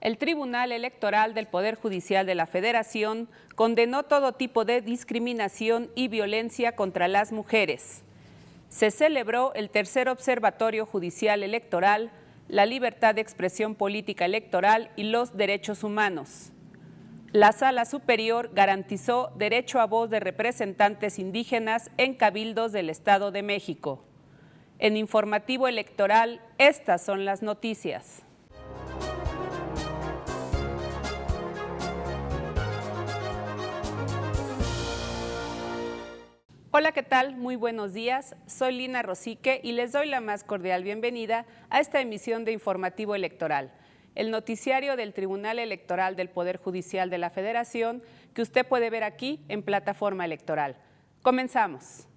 El Tribunal Electoral del Poder Judicial de la Federación condenó todo tipo de discriminación y violencia contra las mujeres. Se celebró el tercer Observatorio Judicial Electoral, la libertad de expresión política electoral y los derechos humanos. La Sala Superior garantizó derecho a voz de representantes indígenas en cabildos del Estado de México. En Informativo Electoral, estas son las noticias. Hola, ¿qué tal? Muy buenos días. Soy Lina Rosique y les doy la más cordial bienvenida a esta emisión de Informativo Electoral, el noticiario del Tribunal Electoral del Poder Judicial de la Federación que usted puede ver aquí en Plataforma Electoral. Comenzamos.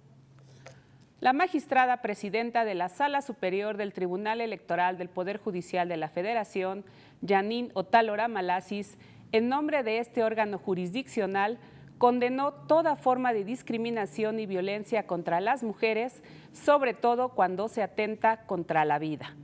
La magistrada presidenta de la Sala Superior del Tribunal Electoral del Poder Judicial de la Federación, Janine Otálora Malasis, en nombre de este órgano jurisdiccional, condenó toda forma de discriminación y violencia contra las mujeres, sobre todo cuando se atenta contra la vida.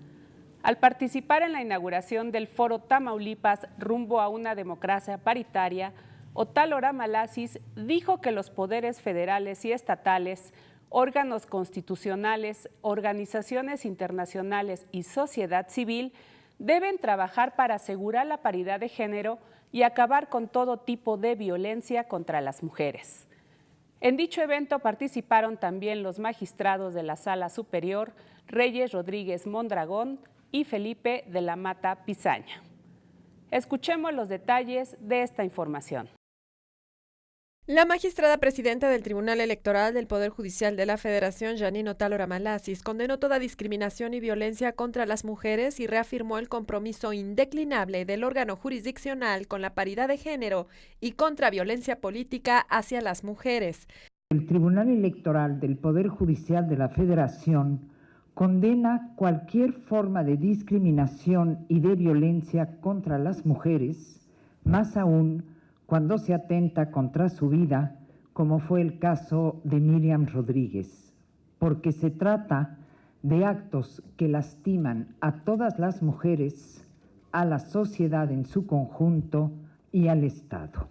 Al participar en la inauguración del Foro Tamaulipas rumbo a una democracia paritaria, Otálora Malasis dijo que los poderes federales y estatales, órganos constitucionales, organizaciones internacionales y sociedad civil deben trabajar para asegurar la paridad de género y acabar con todo tipo de violencia contra las mujeres. En dicho evento participaron también los magistrados de la Sala Superior, Reyes Rodríguez Mondragón y Felipe de la Mata Pizaña. Escuchemos los detalles de esta información. La magistrada presidenta del Tribunal Electoral del Poder Judicial de la Federación, Janine Otálora Malasis, condenó toda discriminación y violencia contra las mujeres y reafirmó el compromiso indeclinable del órgano jurisdiccional con la paridad de género y contra violencia política hacia las mujeres. El Tribunal Electoral del Poder Judicial de la Federación condena cualquier forma de discriminación y de violencia contra las mujeres, más aún cuando se atenta contra su vida, como fue el caso de Miriam Rodríguez, porque se trata de actos que lastiman a todas las mujeres, a la sociedad en su conjunto y al Estado.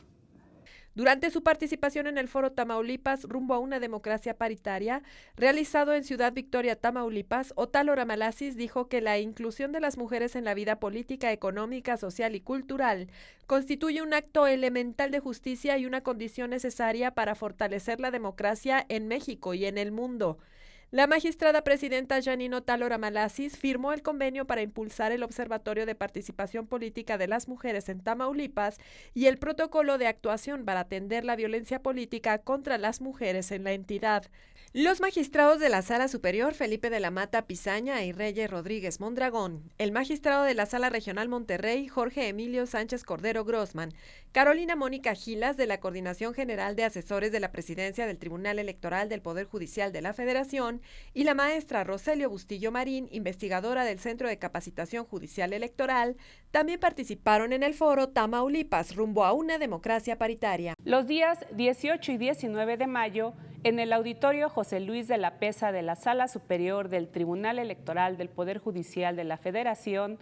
Durante su participación en el Foro Tamaulipas rumbo a una democracia paritaria, realizado en Ciudad Victoria, Tamaulipas, Otálora Malasis dijo que la inclusión de las mujeres en la vida política, económica, social y cultural constituye un acto elemental de justicia y una condición necesaria para fortalecer la democracia en México y en el mundo. La magistrada presidenta Janine Otálora Malasis firmó el convenio para impulsar el Observatorio de Participación Política de las Mujeres en Tamaulipas y el protocolo de actuación para atender la violencia política contra las mujeres en la entidad. Los magistrados de la Sala Superior, Felipe de la Mata Pizaña y Reyes Rodríguez Mondragón, el magistrado de la Sala Regional Monterrey, Jorge Emilio Sánchez Cordero Grossman, Carolina Mónica Gilas, de la Coordinación General de Asesores de la Presidencia del Tribunal Electoral del Poder Judicial de la Federación, y la maestra Roselio Bustillo Marín, investigadora del Centro de Capacitación Judicial Electoral, también participaron en el Foro Tamaulipas rumbo a una democracia paritaria. Los días 18 y 19 de mayo, en el Auditorio José Luis de la Peza de la Sala Superior del Tribunal Electoral del Poder Judicial de la Federación,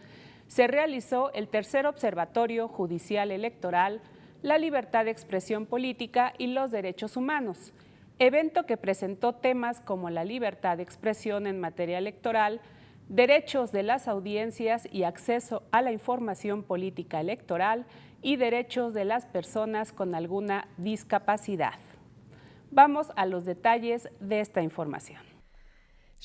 se realizó el tercer Observatorio Judicial Electoral, la libertad de expresión política y los derechos humanos, evento que presentó temas como la libertad de expresión en materia electoral, derechos de las audiencias y acceso a la información política electoral y derechos de las personas con alguna discapacidad. Vamos a los detalles de esta información.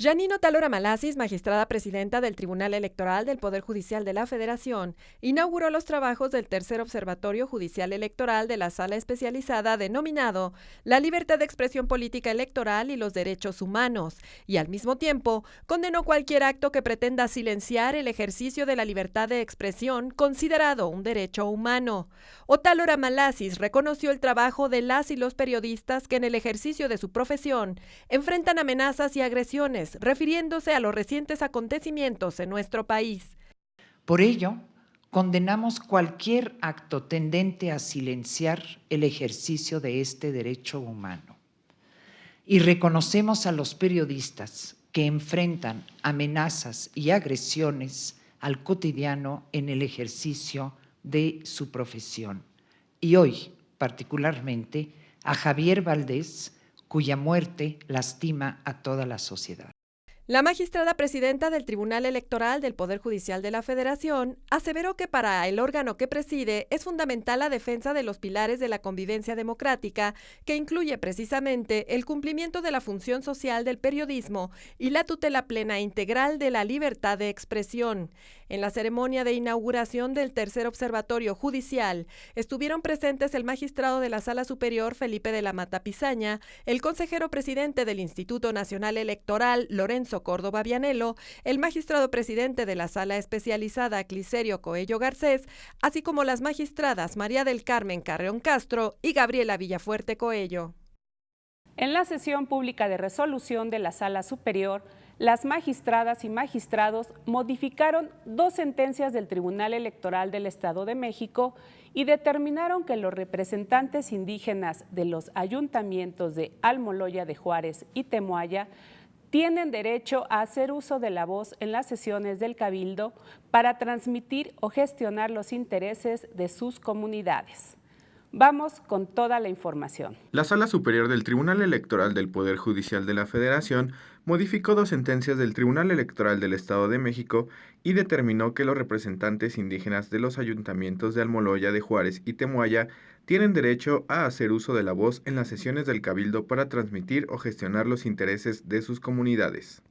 Janine Otálora Malasis, magistrada presidenta del Tribunal Electoral del Poder Judicial de la Federación, inauguró los trabajos del tercer Observatorio Judicial Electoral de la Sala Especializada denominado La libertad de expresión política electoral y los derechos humanos, y al mismo tiempo condenó cualquier acto que pretenda silenciar el ejercicio de la libertad de expresión considerado un derecho humano. Otálora Malasis reconoció el trabajo de las y los periodistas que en el ejercicio de su profesión enfrentan amenazas y agresiones, refiriéndose a los recientes acontecimientos en nuestro país. Por ello, condenamos cualquier acto tendente a silenciar el ejercicio de este derecho humano y reconocemos a los periodistas que enfrentan amenazas y agresiones al cotidiano en el ejercicio de su profesión. Y hoy, particularmente, a Javier Valdés, cuya muerte lastima a toda la sociedad. La magistrada presidenta del Tribunal Electoral del Poder Judicial de la Federación aseveró que para el órgano que preside es fundamental la defensa de los pilares de la convivencia democrática, que incluye precisamente el cumplimiento de la función social del periodismo y la tutela plena e integral de la libertad de expresión. En la ceremonia de inauguración del tercer observatorio judicial estuvieron presentes el magistrado de la Sala Superior Felipe de la Mata Pizaña, el consejero presidente del Instituto Nacional Electoral Lorenzo Córdoba Vianello, el magistrado presidente de la Sala Especializada Clicerio Coello Garcés, así como las magistradas María del Carmen Carreón Castro y Gabriela Villafuerte Coello. En la sesión pública de resolución de la Sala Superior, las magistradas y magistrados modificaron 2 sentencias del Tribunal Electoral del Estado de México y determinaron que los representantes indígenas de los ayuntamientos de Almoloya de Juárez y Temoaya tienen derecho a hacer uso de la voz en las sesiones del Cabildo para transmitir o gestionar los intereses de sus comunidades. Vamos con toda la información. La Sala Superior del Tribunal Electoral del Poder Judicial de la Federación modificó 2 sentencias del Tribunal Electoral del Estado de México y determinó que los representantes indígenas de los ayuntamientos de Almoloya de Juárez y Temoaya tienen derecho a hacer uso de la voz en las sesiones del Cabildo para transmitir o gestionar los intereses de sus comunidades.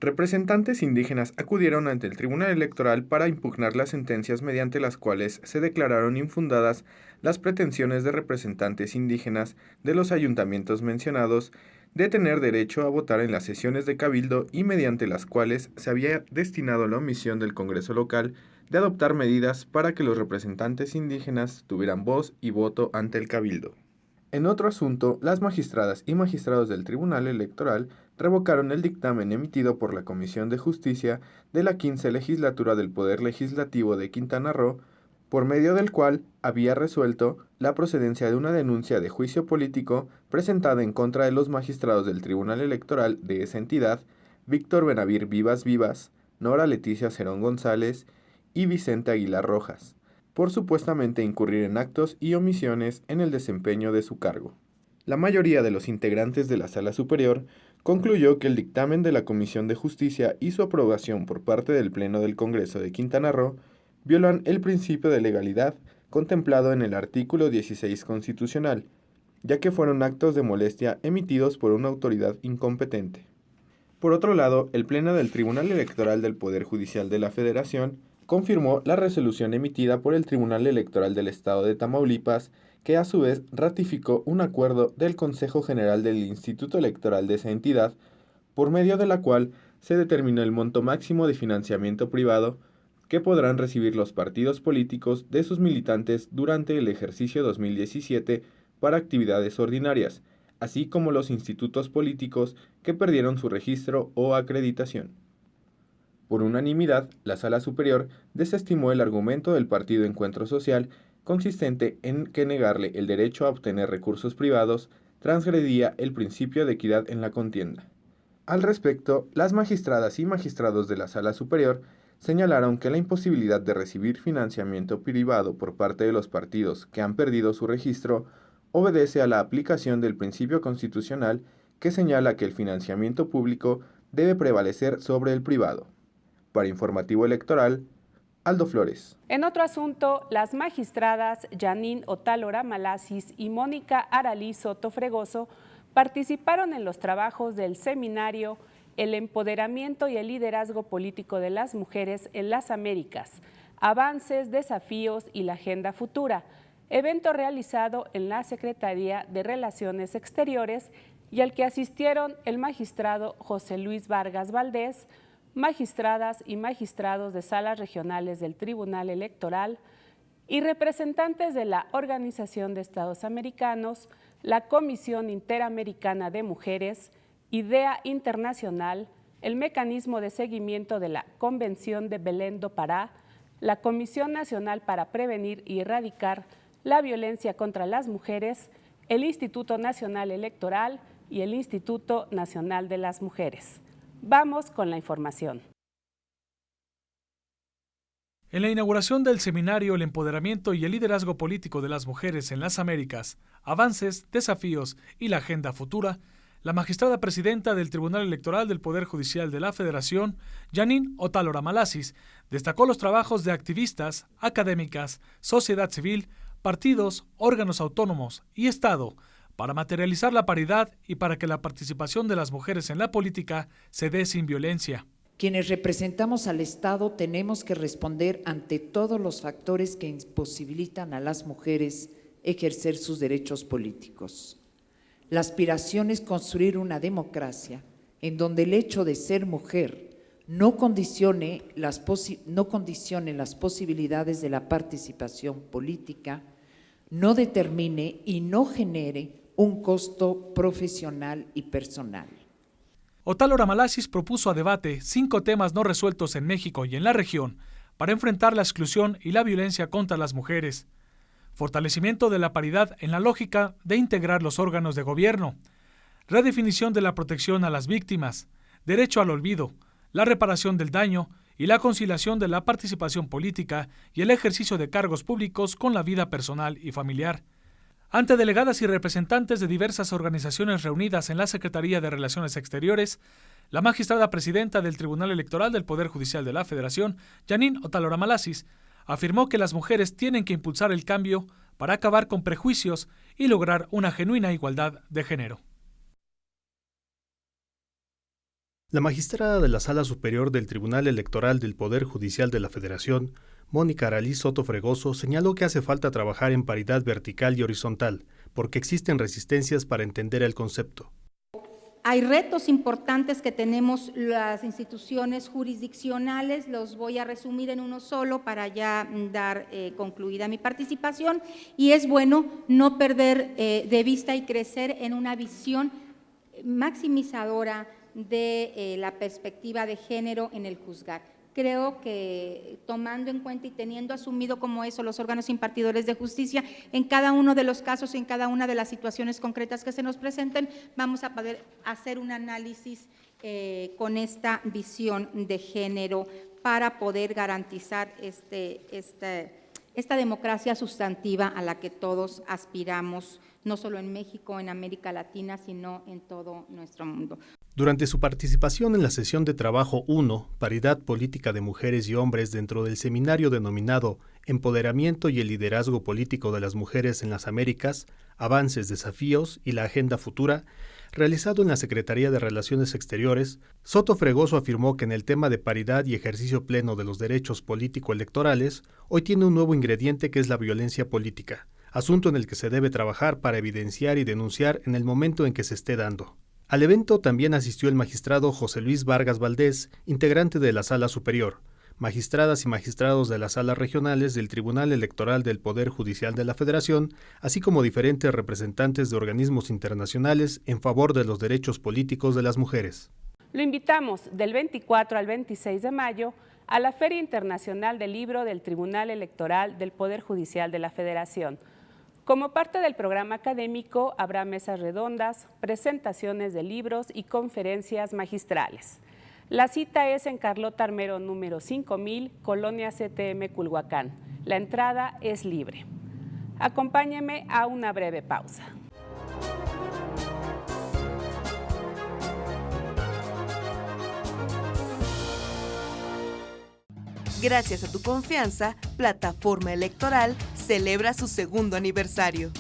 Representantes indígenas acudieron ante el Tribunal Electoral para impugnar las sentencias mediante las cuales se declararon infundadas las pretensiones de representantes indígenas de los ayuntamientos mencionados de tener derecho a votar en las sesiones de Cabildo y mediante las cuales se había destinado la omisión del Congreso local de adoptar medidas para que los representantes indígenas tuvieran voz y voto ante el Cabildo. En otro asunto, las magistradas y magistrados del Tribunal Electoral revocaron el dictamen emitido por la Comisión de Justicia de la 15ª Legislatura del Poder Legislativo de Quintana Roo, por medio del cual había resuelto la procedencia de una denuncia de juicio político presentada en contra de los magistrados del Tribunal Electoral de esa entidad, Víctor Benavir Vivas, Nora Leticia Cerón González y Vicente Aguilar Rojas, por supuestamente incurrir en actos y omisiones en el desempeño de su cargo. La mayoría de los integrantes de la Sala Superior concluyó que el dictamen de la Comisión de Justicia y su aprobación por parte del Pleno del Congreso de Quintana Roo violan el principio de legalidad contemplado en el artículo 16 constitucional, ya que fueron actos de molestia emitidos por una autoridad incompetente. Por otro lado, el Pleno del Tribunal Electoral del Poder Judicial de la Federación confirmó la resolución emitida por el Tribunal Electoral del Estado de Tamaulipas, que a su vez ratificó un acuerdo del Consejo General del Instituto Electoral de esa entidad, por medio de la cual se determinó el monto máximo de financiamiento privado que podrán recibir los partidos políticos de sus militantes durante el ejercicio 2017 para actividades ordinarias, así como los institutos políticos que perdieron su registro o acreditación. Por unanimidad, la Sala Superior desestimó el argumento del Partido Encuentro Social, consistente en que negarle el derecho a obtener recursos privados transgredía el principio de equidad en la contienda. Al respecto, las magistradas y magistrados de la Sala Superior señalaron que la imposibilidad de recibir financiamiento privado por parte de los partidos que han perdido su registro obedece a la aplicación del principio constitucional que señala que el financiamiento público debe prevalecer sobre el privado. Para Informativo Electoral, Aldo Flores. En otro asunto, las magistradas Janine Otálora Malasis y Mónica Aralí Soto Fregoso participaron en los trabajos del seminario El empoderamiento y el liderazgo político de las mujeres en las Américas, avances, desafíos y la agenda futura, evento realizado en la Secretaría de Relaciones Exteriores y al que asistieron el magistrado José Luis Vargas Valdés, magistradas y magistrados de salas regionales del Tribunal Electoral y representantes de la Organización de Estados Americanos, la Comisión Interamericana de Mujeres, IDEA Internacional, el Mecanismo de Seguimiento de la Convención de Belén do Pará, la Comisión Nacional para Prevenir y Erradicar la Violencia contra las Mujeres, el Instituto Nacional Electoral y el Instituto Nacional de las Mujeres. Vamos con la información. En la inauguración del seminario El empoderamiento y el liderazgo político de las mujeres en las Américas, avances, desafíos y la agenda futura, la magistrada presidenta del Tribunal Electoral del Poder Judicial de la Federación, Janine Otalora-Malasis, destacó los trabajos de activistas, académicas, sociedad civil, partidos, órganos autónomos y Estado para materializar la paridad y para que la participación de las mujeres en la política se dé sin violencia. Quienes representamos al Estado tenemos que responder ante todos los factores que imposibilitan a las mujeres ejercer sus derechos políticos. La aspiración es construir una democracia en donde el hecho de ser mujer no condicione las posibilidades de la participación política, no determine y no genere un costo profesional y personal. Otalora-Malasis propuso a debate 5 temas no resueltos en México y en la región para enfrentar la exclusión y la violencia contra las mujeres. Fortalecimiento de la paridad en la lógica de integrar los órganos de gobierno. Redefinición de la protección a las víctimas. Derecho al olvido. La reparación del daño y la conciliación de la participación política y el ejercicio de cargos públicos con la vida personal y familiar. Ante delegadas y representantes de diversas organizaciones reunidas en la Secretaría de Relaciones Exteriores, la magistrada presidenta del Tribunal Electoral del Poder Judicial de la Federación, Janine Otalora-Malasis, afirmó que las mujeres tienen que impulsar el cambio para acabar con prejuicios y lograr una genuina igualdad de género. La magistrada de la Sala Superior del Tribunal Electoral del Poder Judicial de la Federación, Mónica Aralí Soto Fregoso, señaló que hace falta trabajar en paridad vertical y horizontal, porque existen resistencias para entender el concepto. Hay retos importantes que tenemos las instituciones jurisdiccionales, los voy a resumir en uno solo para ya dar concluida mi participación, y es bueno no perder de vista y crecer en una visión maximizadora de la perspectiva de género en el juzgar. Creo que tomando en cuenta y teniendo asumido como eso los órganos impartidores de justicia, en cada uno de los casos, en cada una de las situaciones concretas que se nos presenten, vamos a poder hacer un análisis con esta visión de género para poder garantizar esta democracia sustantiva a la que todos aspiramos, no solo en México, en América Latina, sino en todo nuestro mundo. Durante su participación en la sesión de trabajo 1, Paridad Política de Mujeres y Hombres dentro del seminario denominado Empoderamiento y el Liderazgo Político de las Mujeres en las Américas, Avances, Desafíos y la Agenda Futura, realizado en la Secretaría de Relaciones Exteriores, Soto Fregoso afirmó que en el tema de paridad y ejercicio pleno de los derechos político-electorales, hoy tiene un nuevo ingrediente que es la violencia política, asunto en el que se debe trabajar para evidenciar y denunciar en el momento en que se esté dando. Al evento también asistió el magistrado José Luis Vargas Valdés, integrante de la Sala Superior, magistradas y magistrados de las salas regionales del Tribunal Electoral del Poder Judicial de la Federación, así como diferentes representantes de organismos internacionales en favor de los derechos políticos de las mujeres. Lo invitamos del 24 al 26 de mayo a la Feria Internacional del Libro del Tribunal Electoral del Poder Judicial de la Federación. Como parte del programa académico, habrá mesas redondas, presentaciones de libros y conferencias magistrales. La cita es en Carlota Armero número 5000, Colonia CTM Culhuacán. La entrada es libre. Acompáñeme a una breve pausa. Gracias a tu confianza, Plataforma Electoral celebra su segundo aniversario.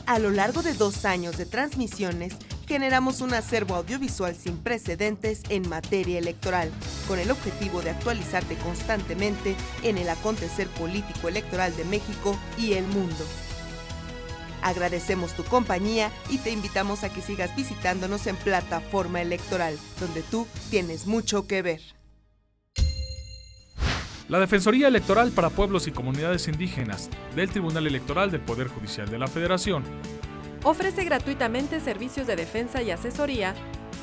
A lo largo de 2 años de transmisiones, generamos un acervo audiovisual sin precedentes en materia electoral, con el objetivo de actualizarte constantemente en el acontecer político electoral de México y el mundo. Agradecemos tu compañía y te invitamos a que sigas visitándonos en Plataforma Electoral, donde tú tienes mucho que ver. La Defensoría Electoral para Pueblos y Comunidades Indígenas del Tribunal Electoral del Poder Judicial de la Federación ofrece gratuitamente servicios de defensa y asesoría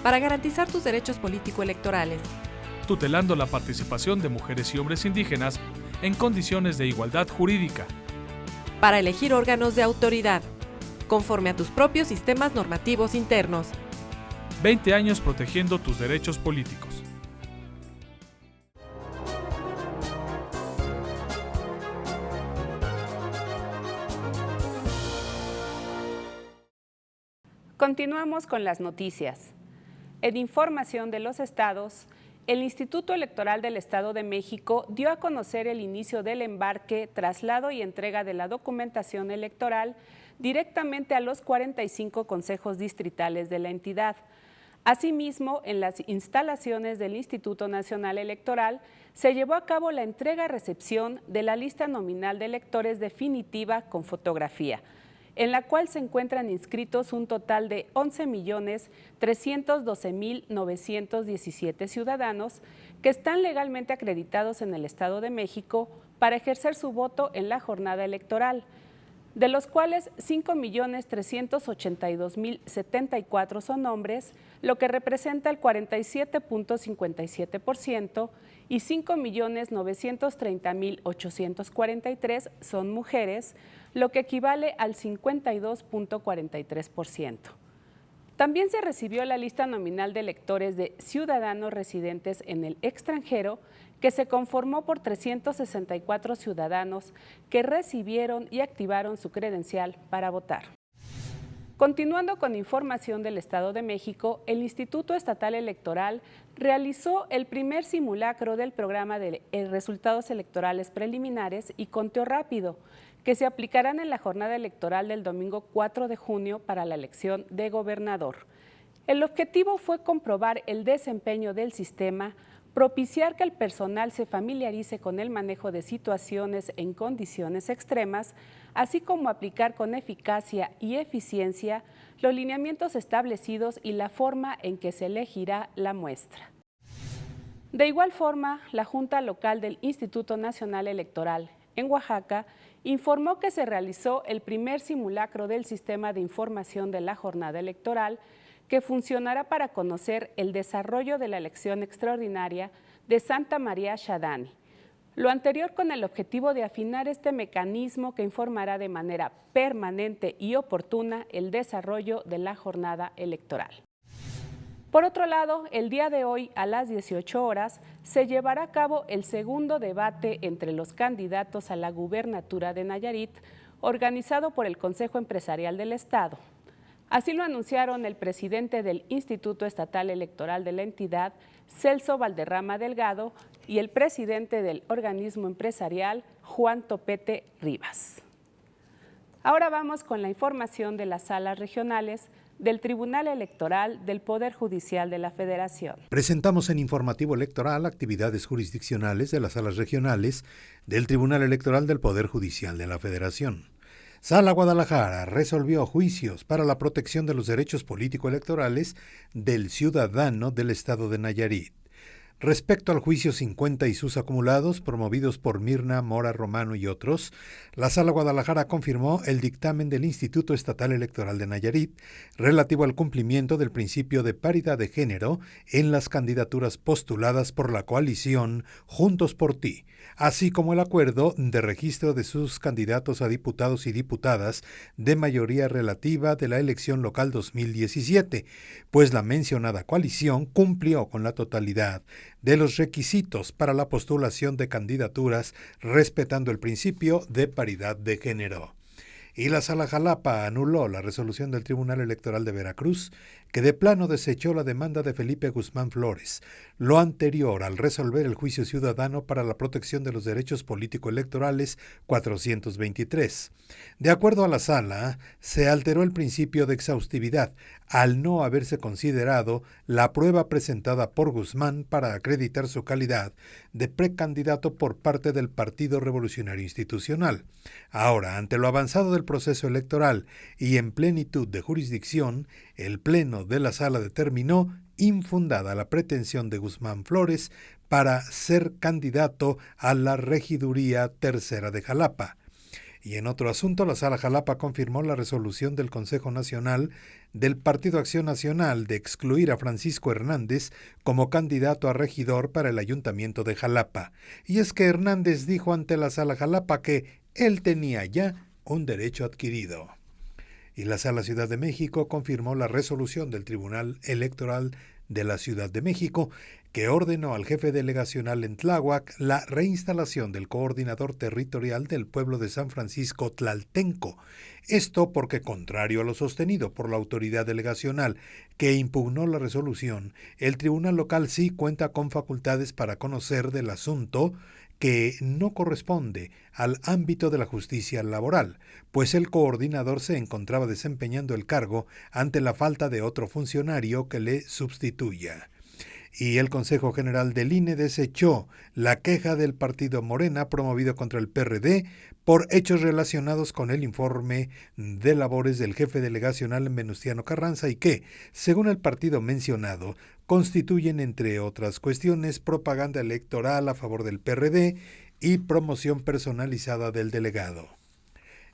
para garantizar tus derechos político-electorales, tutelando la participación de mujeres y hombres indígenas en condiciones de igualdad jurídica, para elegir órganos de autoridad, conforme a tus propios sistemas normativos internos. 20 años protegiendo tus derechos políticos. Continuamos con las noticias. En información de los estados, el Instituto Electoral del Estado de México dio a conocer el inicio del embarque, traslado y entrega de la documentación electoral directamente a los 45 consejos distritales de la entidad. Asimismo, en las instalaciones del Instituto Nacional Electoral se llevó a cabo la entrega-recepción de la lista nominal de electores definitiva con fotografía, en la cual se encuentran inscritos un total de 11.312.917 ciudadanos que están legalmente acreditados en el Estado de México para ejercer su voto en la jornada electoral, de los cuales 5.382.074 son hombres, lo que representa el 47.57%, y 5.930.843 son mujeres, lo que equivale al 52.43%. También se recibió la lista nominal de electores de ciudadanos residentes en el extranjero, que se conformó por 364 ciudadanos que recibieron y activaron su credencial para votar. Continuando con información del Estado de México, el Instituto Estatal Electoral realizó el primer simulacro del programa de resultados electorales preliminares y conteo rápido, que se aplicarán en la jornada electoral del domingo 4 de junio para la elección de gobernador. El objetivo fue comprobar el desempeño del sistema, propiciar que el personal se familiarice con el manejo de situaciones en condiciones extremas, así como aplicar con eficacia y eficiencia los lineamientos establecidos y la forma en que se elegirá la muestra. De igual forma, la Junta Local del Instituto Nacional Electoral en Oaxaca informó que se realizó el primer simulacro del sistema de información de la jornada electoral, que funcionará para conocer el desarrollo de la elección extraordinaria de Santa María Xadani. Lo anterior con el objetivo de afinar este mecanismo que informará de manera permanente y oportuna el desarrollo de la jornada electoral. Por otro lado, el día de hoy a las 18 horas se llevará a cabo el segundo debate entre los candidatos a la gubernatura de Nayarit, organizado por el Consejo Empresarial del Estado. Así lo anunciaron el presidente del Instituto Estatal Electoral de la entidad, Celso Valderrama Delgado, y el presidente del organismo empresarial, Juan Topete Rivas. Ahora vamos con la información de las salas regionales del Tribunal Electoral del Poder Judicial de la Federación. Presentamos en Informativo Electoral actividades jurisdiccionales de las salas regionales del Tribunal Electoral del Poder Judicial de la Federación. Sala Guadalajara resolvió juicios para la protección de los derechos político-electorales del ciudadano del estado de Nayarit. Respecto al juicio 50 y sus acumulados, promovidos por Mirna Mora Romano y otros, la Sala Guadalajara confirmó el dictamen del Instituto Estatal Electoral de Nayarit relativo al cumplimiento del principio de paridad de género en las candidaturas postuladas por la coalición Juntos por Ti, así como el acuerdo de registro de sus candidatos a diputados y diputadas de mayoría relativa de la elección local 2017, pues la mencionada coalición cumplió con la totalidad de los requisitos para la postulación de candidaturas respetando el principio de paridad de género. Y la Sala Jalapa anuló la resolución del Tribunal Electoral de Veracruz, que de plano desechó la demanda de Felipe Guzmán Flores, lo anterior al resolver el juicio ciudadano para la protección de los derechos político-electorales 423. De acuerdo a la Sala, se alteró el principio de exhaustividad al no haberse considerado la prueba presentada por Guzmán para acreditar su calidad de precandidato por parte del Partido Revolucionario Institucional. Ahora, ante lo avanzado del proceso electoral y en plenitud de jurisdicción, el Pleno de la Sala determinó infundada la pretensión de Guzmán Flores para ser candidato a la Regiduría Tercera de Jalapa. Y en otro asunto, la Sala Jalapa confirmó la resolución del Consejo Nacional del Partido Acción Nacional de excluir a Francisco Hernández como candidato a regidor para el Ayuntamiento de Jalapa. Y es que Hernández dijo ante la Sala Jalapa que él tenía ya un derecho adquirido. Y la Sala Ciudad de México confirmó la resolución del Tribunal Electoral de la Ciudad de México, que ordenó al jefe delegacional en Tláhuac la reinstalación del coordinador territorial del pueblo de San Francisco Tlaltenco. Esto porque, contrario a lo sostenido por la autoridad delegacional que impugnó la resolución, el tribunal local sí cuenta con facultades para conocer del asunto, que no corresponde al ámbito de la justicia laboral, pues el coordinador se encontraba desempeñando el cargo ante la falta de otro funcionario que le sustituya. Y el Consejo General del INE desechó la queja del partido Morena promovido contra el PRD por hechos relacionados con el informe de labores del jefe delegacional Venustiano Carranza y que, según el partido mencionado, constituyen, entre otras cuestiones, propaganda electoral a favor del PRD y promoción personalizada del delegado.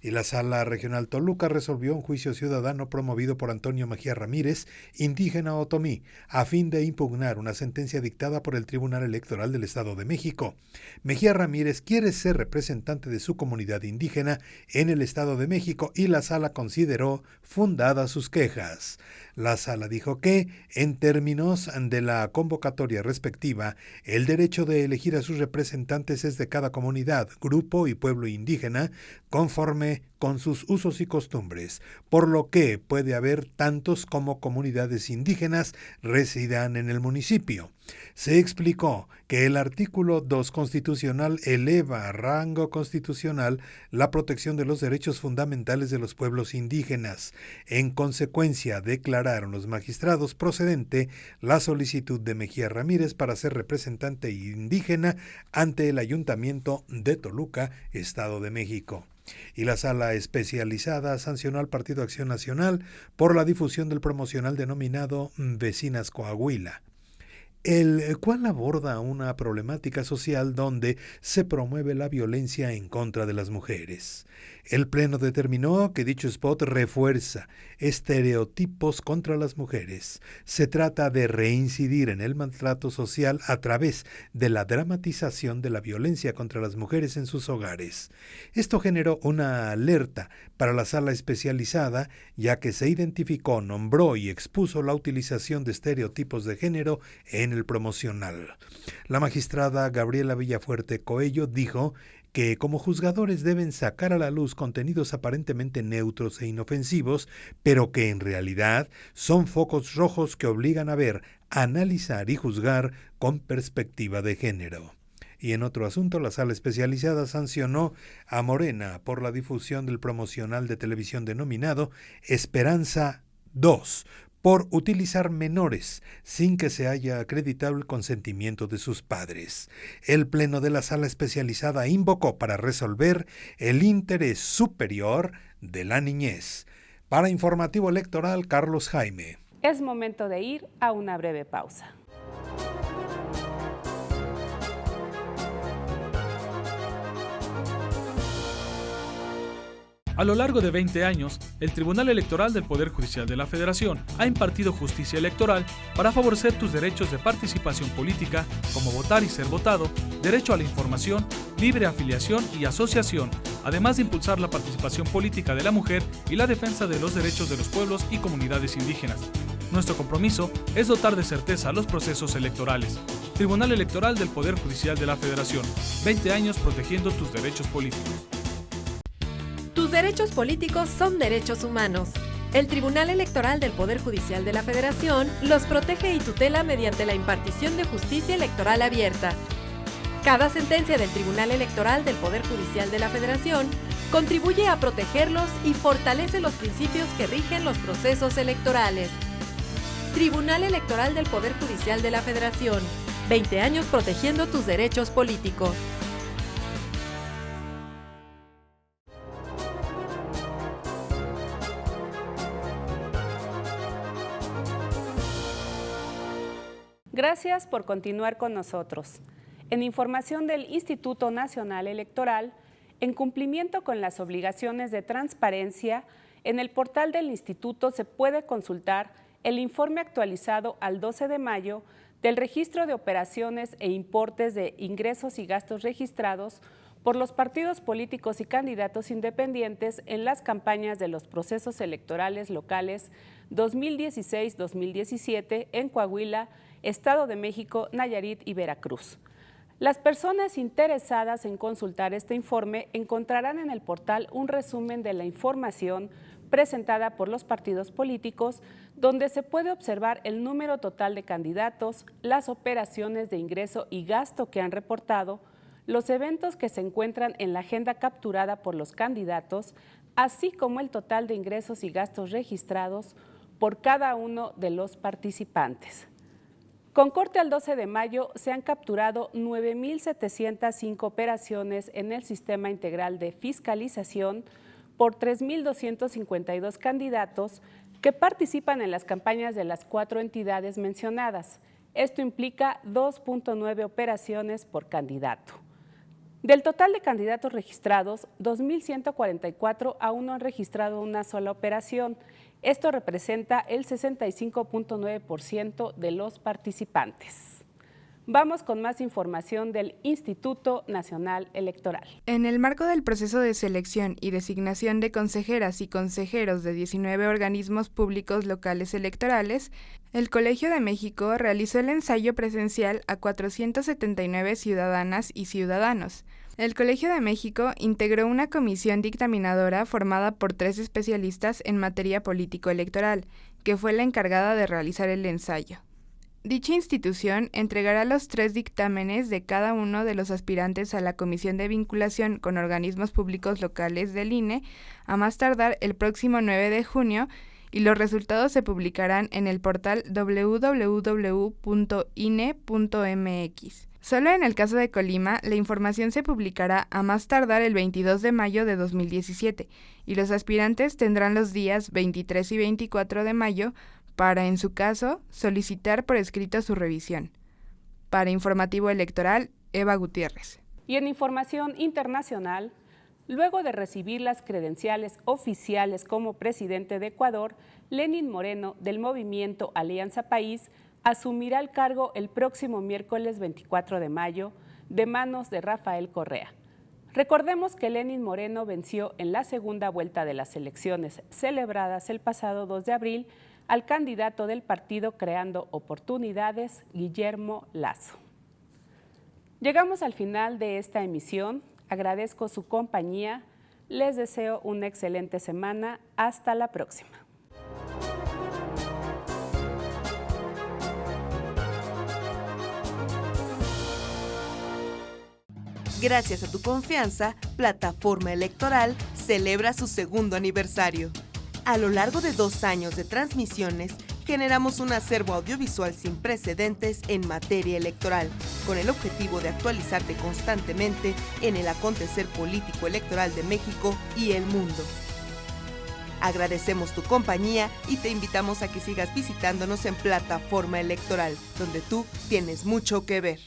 Y la Sala Regional Toluca resolvió un juicio ciudadano promovido por Antonio Mejía Ramírez, indígena otomí, a fin de impugnar una sentencia dictada por el Tribunal Electoral del Estado de México. Mejía Ramírez quiere ser representante de su comunidad indígena en el Estado de México y la Sala consideró fundadas sus quejas. La Sala dijo que, en términos de la convocatoria respectiva, el derecho de elegir a sus representantes es de cada comunidad, grupo y pueblo indígena, conforme con sus usos y costumbres, por lo que puede haber tantos como comunidades indígenas residan en el municipio. Se explicó que el artículo 2 constitucional eleva a rango constitucional la protección de los derechos fundamentales de los pueblos indígenas. En consecuencia, declararon los magistrados procedente la solicitud de Mejía Ramírez para ser representante indígena ante el Ayuntamiento de Toluca, Estado de México. Y la Sala Especializada sancionó al Partido Acción Nacional por la difusión del promocional denominado Vecinas Coahuila, el cual aborda una problemática social donde se promueve la violencia en contra de las mujeres. El Pleno determinó que dicho spot refuerza estereotipos contra las mujeres. Se trata de reincidir en el maltrato social a través de la dramatización de la violencia contra las mujeres en sus hogares. Esto generó una alerta para la Sala Especializada, ya que se identificó, nombró y expuso la utilización de estereotipos de género en el promocional. La magistrada Gabriela Villafuerte Coello dijo que como juzgadores deben sacar a la luz contenidos aparentemente neutros e inofensivos, pero que en realidad son focos rojos que obligan a ver, analizar y juzgar con perspectiva de género. Y en otro asunto, la Sala Especializada sancionó a Morena por la difusión del promocional de televisión denominado Esperanza 2, por utilizar menores sin que se haya acreditado el consentimiento de sus padres. El Pleno de la Sala Especializada invocó para resolver el interés superior de la niñez. Para Informativo Electoral, Carlos Jaime. Es momento de ir a una breve pausa. A lo largo de 20 años, el Tribunal Electoral del Poder Judicial de la Federación ha impartido justicia electoral para favorecer tus derechos de participación política, como votar y ser votado, derecho a la información, libre afiliación y asociación, además de impulsar la participación política de la mujer y la defensa de los derechos de los pueblos y comunidades indígenas. Nuestro compromiso es dotar de certeza los procesos electorales. Tribunal Electoral del Poder Judicial de la Federación, 20 años protegiendo tus derechos políticos. Tus derechos políticos son derechos humanos. El Tribunal Electoral del Poder Judicial de la Federación los protege y tutela mediante la impartición de justicia electoral abierta. Cada sentencia del Tribunal Electoral del Poder Judicial de la Federación contribuye a protegerlos y fortalece los principios que rigen los procesos electorales. Tribunal Electoral del Poder Judicial de la Federación, 20 años protegiendo tus derechos políticos. Gracias por continuar con nosotros. En información del Instituto Nacional Electoral, en cumplimiento con las obligaciones de transparencia, en el portal del Instituto se puede consultar el informe actualizado al 12 de mayo del registro de operaciones e importes de ingresos y gastos registrados por los partidos políticos y candidatos independientes en las campañas de los procesos electorales locales 2016-2017 en Coahuila, Estado de México, Nayarit y Veracruz. Las personas interesadas en consultar este informe encontrarán en el portal un resumen de la información presentada por los partidos políticos, donde se puede observar el número total de candidatos, las operaciones de ingreso y gasto que han reportado, los eventos que se encuentran en la agenda capturada por los candidatos, así como el total de ingresos y gastos registrados por cada uno de los participantes. Con corte al 12 de mayo se han capturado 9.705 operaciones en el Sistema Integral de Fiscalización por 3.252 candidatos que participan en las campañas de las 4 entidades mencionadas. Esto implica 2.9 operaciones por candidato. Del total de candidatos registrados, 2.144 aún no han registrado una sola operación. Esto representa el 65.9% de los participantes. Vamos con más información del Instituto Nacional Electoral. En el marco del proceso de selección y designación de consejeras y consejeros de 19 organismos públicos locales electorales, el Colegio de México realizó el ensayo presencial a 479 ciudadanas y ciudadanos. El Colegio de México integró una comisión dictaminadora formada por 3 especialistas en materia político-electoral, que fue la encargada de realizar el ensayo. Dicha institución entregará los 3 dictámenes de cada uno de los aspirantes a la Comisión de Vinculación con Organismos Públicos Locales del INE a más tardar el próximo 9 de junio y los resultados se publicarán en el portal www.ine.mx. Solo en el caso de Colima, la información se publicará a más tardar el 22 de mayo de 2017 y los aspirantes tendrán los días 23 y 24 de mayo para, en su caso, solicitar por escrito su revisión. Para Informativo Electoral, Eva Gutiérrez. Y en información internacional, luego de recibir las credenciales oficiales como presidente de Ecuador, Lenín Moreno, del movimiento Alianza País, asumirá el cargo el próximo miércoles 24 de mayo de manos de Rafael Correa. Recordemos que Lenín Moreno venció en la segunda vuelta de las elecciones celebradas el pasado 2 de abril al candidato del partido Creando Oportunidades, Guillermo Lasso. Llegamos al final de esta emisión. Agradezco su compañía. Les deseo una excelente semana. Hasta la próxima. Gracias a tu confianza, Plataforma Electoral celebra su segundo aniversario. A lo largo de 2 años de transmisiones, generamos un acervo audiovisual sin precedentes en materia electoral, con el objetivo de actualizarte constantemente en el acontecer político electoral de México y el mundo. Agradecemos tu compañía y te invitamos a que sigas visitándonos en Plataforma Electoral, donde tú tienes mucho que ver.